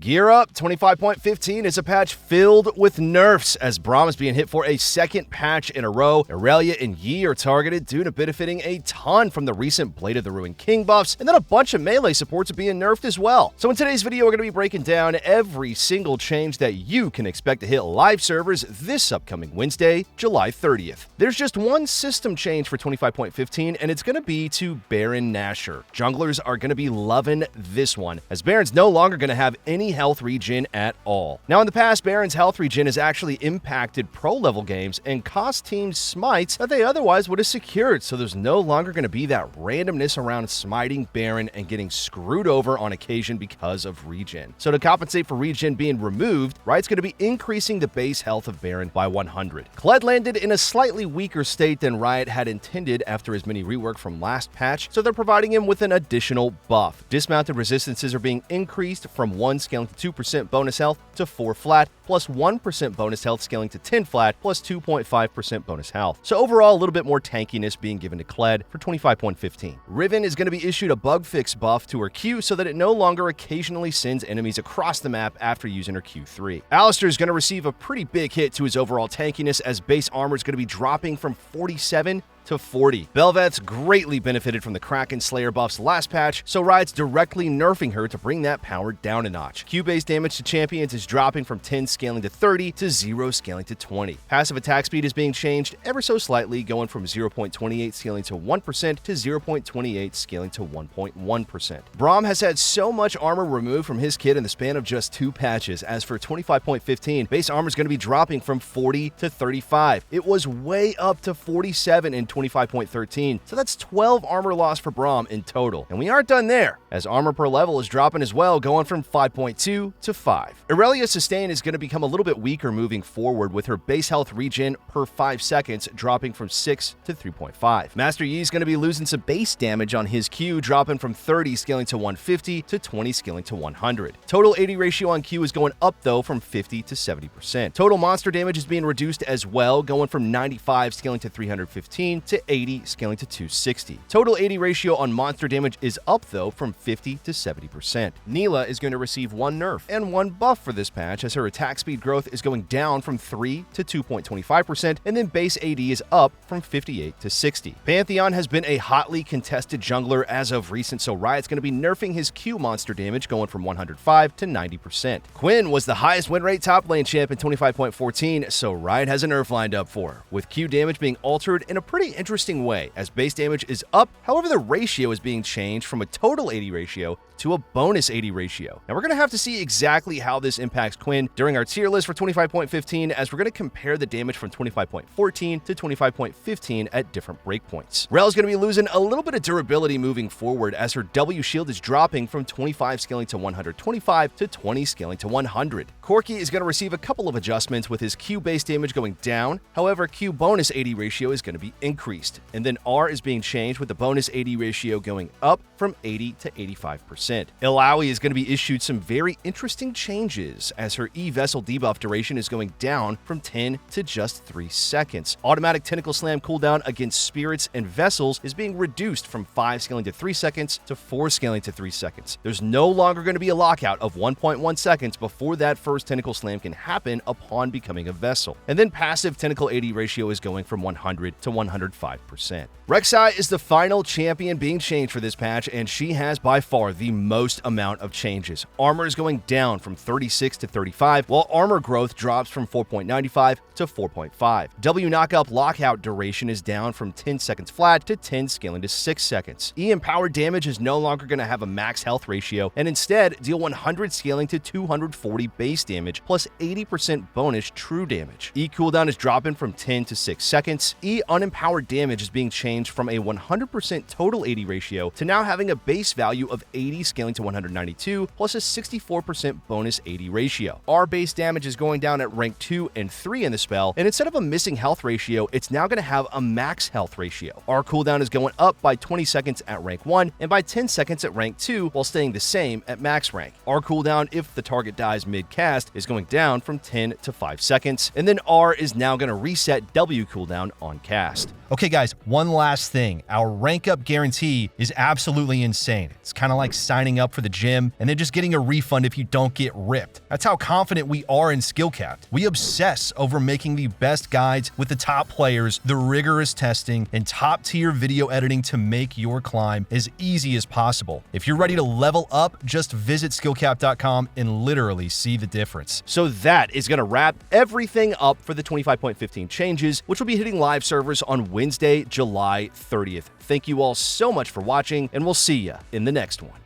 Gear up, 25.15 is a patch filled with nerfs as Braum is being hit for a second patch in a row. Irelia and Yi are targeted due to benefiting a ton from the recent Blade of the Ruined King buffs, and then a bunch of melee supports are being nerfed as well. So in today's video, we're going to be breaking down every single change that you can expect to hit live servers this upcoming Wednesday, July 30th. There's just one system change for 25.15, and it's going to be to Baron Nashor. Junglers are going to be loving this one, as Baron's no longer going to have any health regen at all. Now, in the past, Baron's health regen has actually impacted pro-level games and cost teams smites that they otherwise would have secured, so there's no longer going to be that randomness around smiting Baron and getting screwed over on occasion because of regen. So to compensate for regen being removed, Riot's going to be increasing the base health of Baron by 100. Kled landed in a slightly weaker state than Riot had intended after his mini rework from last patch, so they're providing him with an additional buff. Dismounted resistances are being increased from 1 scaling to 2% bonus health to 4 flat, plus 1% bonus health scaling to 10 flat, plus 2.5% bonus health. So overall, a little bit more tankiness being given to Kled for 25.15. Riven is going to be issued a bug fix buff to her Q so that it no longer occasionally sends enemies across the map after using her Q3. Alistar is going to receive a pretty big hit to his overall tankiness as base armor is going to be dropping from 47 to 40. Bel'Veth's greatly benefited from the Kraken Slayer buffs last patch, so Riot's directly nerfing her to bring that power down a notch. Q-based damage to champions is dropping from 10 scaling to 30 to 0 scaling to 20. Passive attack speed is being changed ever so slightly, going from 0.28 scaling to 1% to 0.28 scaling to 1.1%. Braum has had so much armor removed from his kit in the span of just 2 patches. As for 25.15, base armor is going to be dropping from 40 to 35. It was way up to 47 in 25.13, so that's 12 armor loss for Braum in total. And we aren't done there, as armor per level is dropping as well, going from 5.2 to 5. Irelia's sustain is going to become a little bit weaker moving forward, with her base health regen per 5 seconds dropping from 6 to 3.5. Master Yi is going to be losing some base damage on his Q, dropping from 30 scaling to 150 to 20 scaling to 100. Total AD ratio on Q is going up though from 50 to 70%. Total monster damage is being reduced as well, going from 95 scaling to 315 to 80 scaling to 260. Total AD ratio on monster damage is up though from 50 to 70%. Nilah is going to receive 1 nerf and 1 buff for this patch, as her attack speed growth is going down from 3 to 2.25%, and then base AD is up from 58 to 60. Pantheon has been a hotly contested jungler as of recent, so Riot's going to be nerfing his Q monster damage, going from 105 to 90%. Quinn was the highest win rate top lane champ in 25.14, so Riot has a nerf lined up for her, with Q damage being altered in a pretty interesting way, as base damage is up. However, the ratio is being changed from a total AD ratio to a bonus AD ratio. Now, we're going to have to see exactly how this impacts Quinn during our tier list for 25.15, as we're going to compare the damage from 25.14 to 25.15 at different breakpoints. Rell is going to be losing a little bit of durability moving forward, as her W shield is dropping from 25 scaling to 125 to 20 scaling to 100. Corki is going to receive a couple of adjustments, with his Q base damage going down. However, Q bonus AD ratio is going to be increased, and then R is being changed, with the bonus AD ratio going up from 80 to 85%. Illaoi is going to be issued some very interesting changes, as her E vessel debuff duration is going down from 10 to just 3 seconds. Automatic tentacle slam cooldown against spirits and vessels is being reduced from 5 scaling to 3 seconds to 4 scaling to 3 seconds. There's no longer going to be a lockout of 1.1 seconds before that first tentacle slam can happen upon becoming a vessel. And then passive tentacle AD ratio is going from 100 to 105%. Rek'Sai is the final champion being changed for this patch, and she has by far the most amount of changes. Armor is going down from 36 to 35, while armor growth drops from 4.95 to 4.5. W knockup lockout duration is down from 10 seconds flat to 10 scaling to 6 seconds. E empowered damage is no longer going to have a max health ratio, and instead deal 100 scaling to 240 base damage plus 80% bonus true damage. E cooldown is dropping from 10 to 6 seconds. E unempowered damage is being changed from a 100% total AD ratio to now having a base value of 80 scaling to 192 plus a 64% bonus AD ratio. R base damage is going down at rank 2 and 3 in the spell, and instead of a missing health ratio, it's now going to have a max health ratio. R cooldown is going up by 20 seconds at rank 1 and by 10 seconds at rank 2, while staying the same at max rank. R cooldown, if the target dies mid-cast, is going down from 10 to 5 seconds, and then R is now going to reset W cooldown on cast. Okay guys, one last thing. Our rank up guarantee is absolutely insane. It's kind of like signing up for the gym and then just getting a refund if you don't get ripped. That's how confident we are in Skillcapped. We obsess over making the best guides with the top players, the rigorous testing, and top tier video editing to make your climb as easy as possible. If you're ready to level up, just visit skillcapped.com and literally see the difference. So that is going to wrap everything up for the 25.15 changes, which will be hitting live servers on Wednesday, July 30th. Thank you all so much for watching, and we'll see you in the next one.